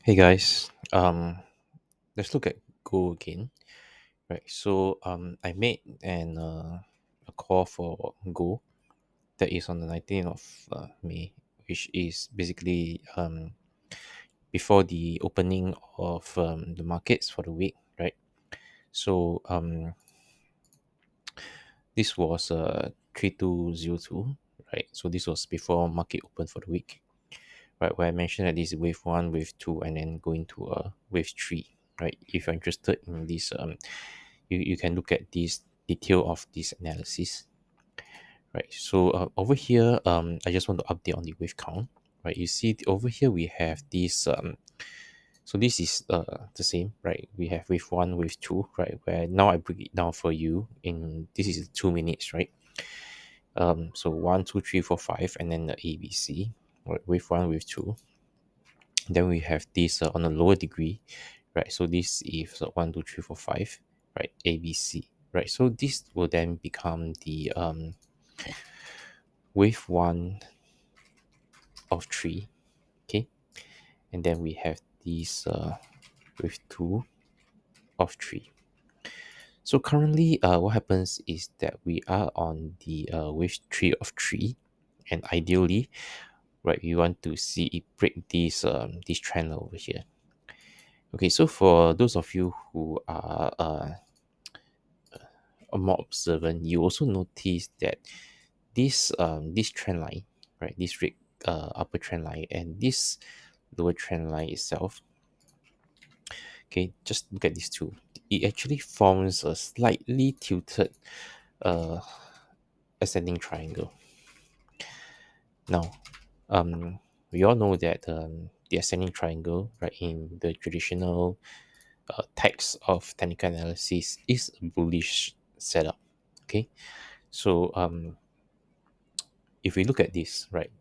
Hey guys, let's look at Go again, right? So I made a call for Go that is on the 19th of May, which is basically before the opening of the markets for the week, right? So this was 3202, right? So this was before market open for the week, right? Where I mentioned that this is wave one, wave two, and then going to wave three, right? If you're interested in this, you can look at this detail of this analysis, right? So over here, I just want to update on the wave count, right? You see over here we have this, so this is the same, right? We have wave one, wave two, right? Where now I break it down for you in this is 2 minutes, right? So one, two, three, four, five, and then the ABC, right? Wave one, wave two. Then we have this on a lower degree, right? So this is 1, 2, 3, 4, 5, right? ABC, right? So this will then become the wave one of three, okay? And then we have this wave two of three. So currently, what happens is that we are on the wave three of three, and ideally, right, we want to see it break this trend over here. Okay, so for those of you who are more observant, you also notice that this trend line, right, this red upper trend line and this lower trend line itself, okay, just look at these two. It actually forms a slightly tilted uh, ascending triangle. Now, we all know that the ascending triangle, right, in the traditional text of technical analysis is a bullish setup. Okay, so if we look at this, right,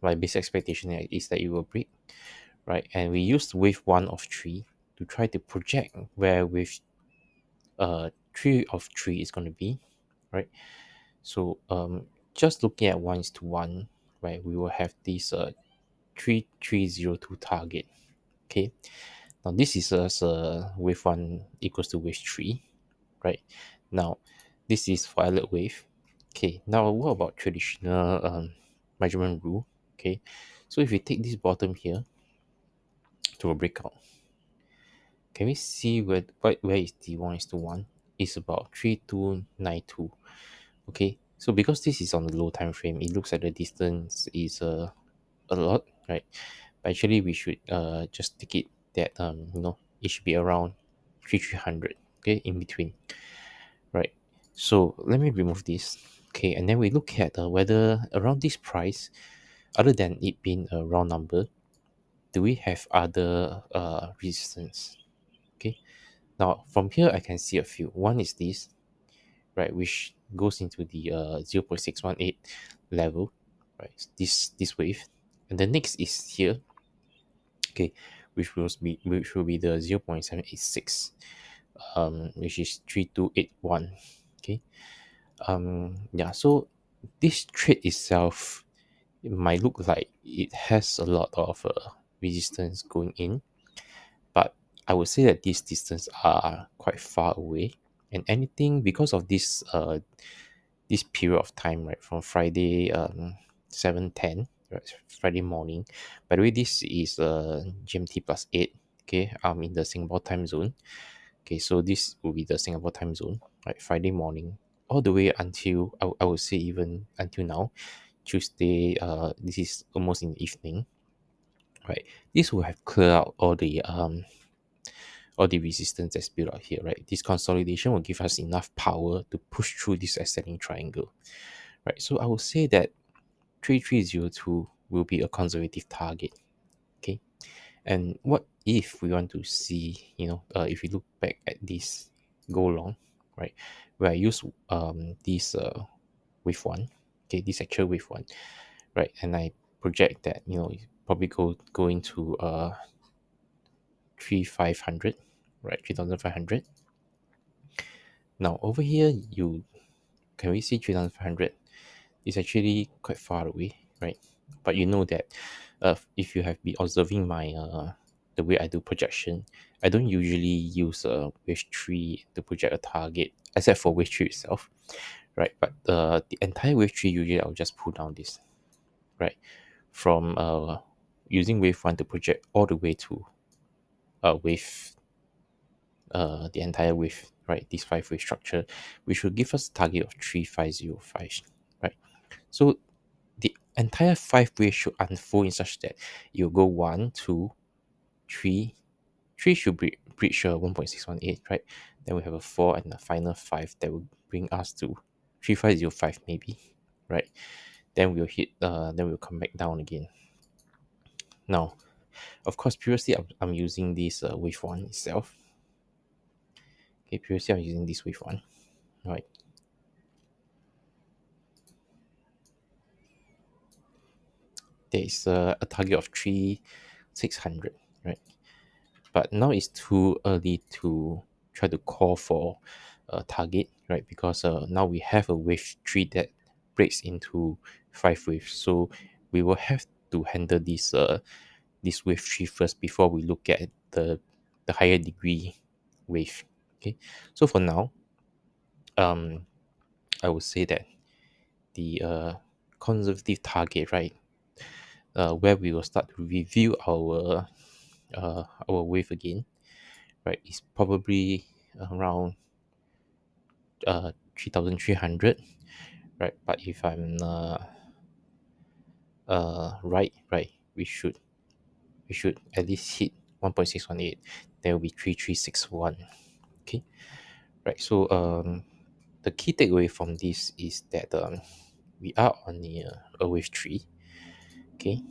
my basic expectation is that it will break, right? And we used wave one of three to try to project where wave three of three is going to be, right? So just looking at one is to one, right, we will have this 3302 target. Okay, now this is as wave one equals to wave three, right? Now this is for Elliott wave. Okay, now what about traditional measurement rule? Okay, so if we take this bottom here to a breakout, can we see where is the 1 is to 1? It's about 3292. Okay, so because this is on the low time frame, it looks like the distance is a lot, right? But actually we should just take it that it should be around 3300, okay, in between, right? So let me remove this, okay, and then we look at whether around this price, other than it being a round number, do we have other resistance? Okay, now from here I can see a few. One is this, right, which goes into the 0.618 level, right? This wave, and the next is here, okay, which will be the 0.786, which is 3281. Okay, yeah, so this trade itself, it might look like it has a lot of resistance going in, but I would say that these distances are quite far away, and anything because of this period of time, right, from Friday 7:10, right, Friday morning. By the way, this is GMT plus 8. Okay, I'm in the Singapore time zone. Okay, so this will be the Singapore time zone, right? Friday morning, all the way until I would say even until now, Tuesday. This is almost in the evening, right? This will have cleared out all the resistance that's built out here, right? This consolidation will give us enough power to push through this ascending triangle, right? So I would say that 3302 will be a conservative target, okay? And what if we want to see, if we look back at this go long, right, where I use this wave one, okay, this actual wave one, right, and I project that it's probably go into 3500, right, 3500. Now over here, you can we see 3500? It's actually quite far away, right? But you know that if you have been observing my the way I do projection, I don't usually use a wave tree to project a target, except for wave tree itself, right? But the entire wave tree, usually I'll just pull down this, right? From using wave one to project all the way to wave the entire wave, right? This five wave structure, which will give us a target of 3505, right? So the entire five waves should unfold in such that you'll go one, two, three. Three should be breach 1.618, right? Then we have a four and a final five that will bring us to 3505 maybe, right? Then we'll hit then we'll come back down again. Now, of course, previously I'm using this wave one itself. Okay, previously I'm using this wave one, right? There is a target of 3600, right? But now it's too early to try to call for a target, right? Because now we have a wave tree that breaks into five waves, so we will have to handle this wave tree first before we look at the higher degree wave. Okay, so for now, um, I would say that the conservative target, right, where we will start to review our wave again, right, is probably around 3,300, right? But if I'm right, we should at least hit 1.618. There will be 3361. Okay, right. So the key takeaway from this is that we are on a wave tree. Okay,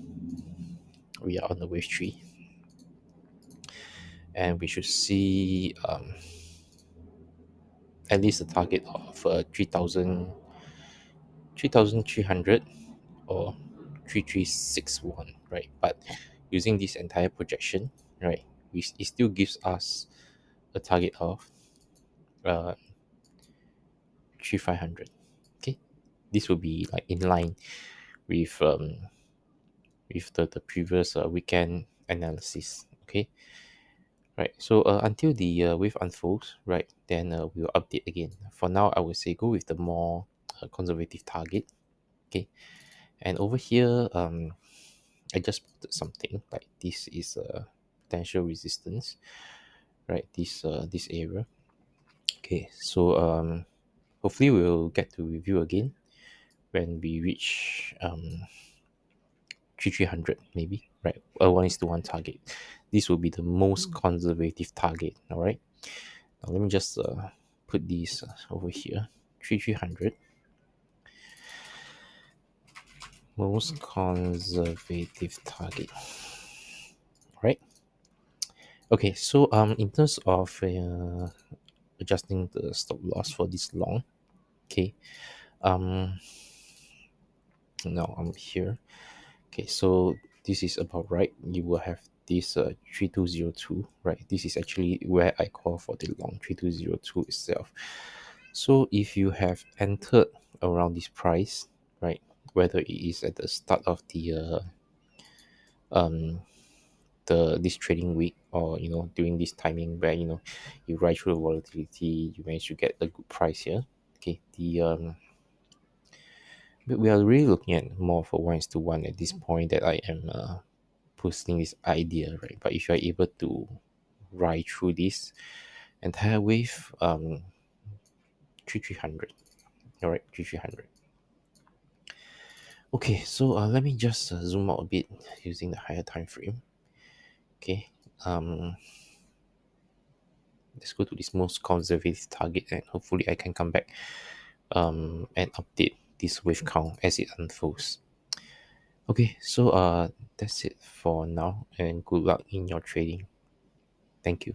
we are on the wave tree, and we should see at least a target of 3,300 or 3361, right? But using this entire projection, right, it still gives us a target of 3500. Okay, this will be like in line with the previous weekend analysis. Okay, right. So until the wave unfolds, right, then we'll update again. For now, I would say go with the more conservative target. Okay, and over here, I just put something like this is a potential resistance, right? This area. Okay, so hopefully we'll get to review again when we reach 300 maybe, right? A 1:1 target. This will be the most conservative target. All right. Now let me just put these over here. 300 most conservative target. All right. Okay, so in terms of adjusting the stop loss for this long, okay, um, now I'm here. Okay, so this is about right. You will have this 3202, right? This is actually where I call for the long 3202 itself. So if you have entered around this price, right, whether it is at the start of um this trading week, or during this timing where you ride through the volatility, you manage to get a good price here. Okay, the we are really looking at more for 1:1 at this point that I am posting this idea, right? But if you are able to ride through this entire wave, 300, all right, 300. Okay, so let me just zoom out a bit using the higher time frame. Okay, um let's go to this most conservative target, and hopefully I can come back and update this wave count as it unfolds. Okay, so that's it for now, and good luck in your trading. Thank you.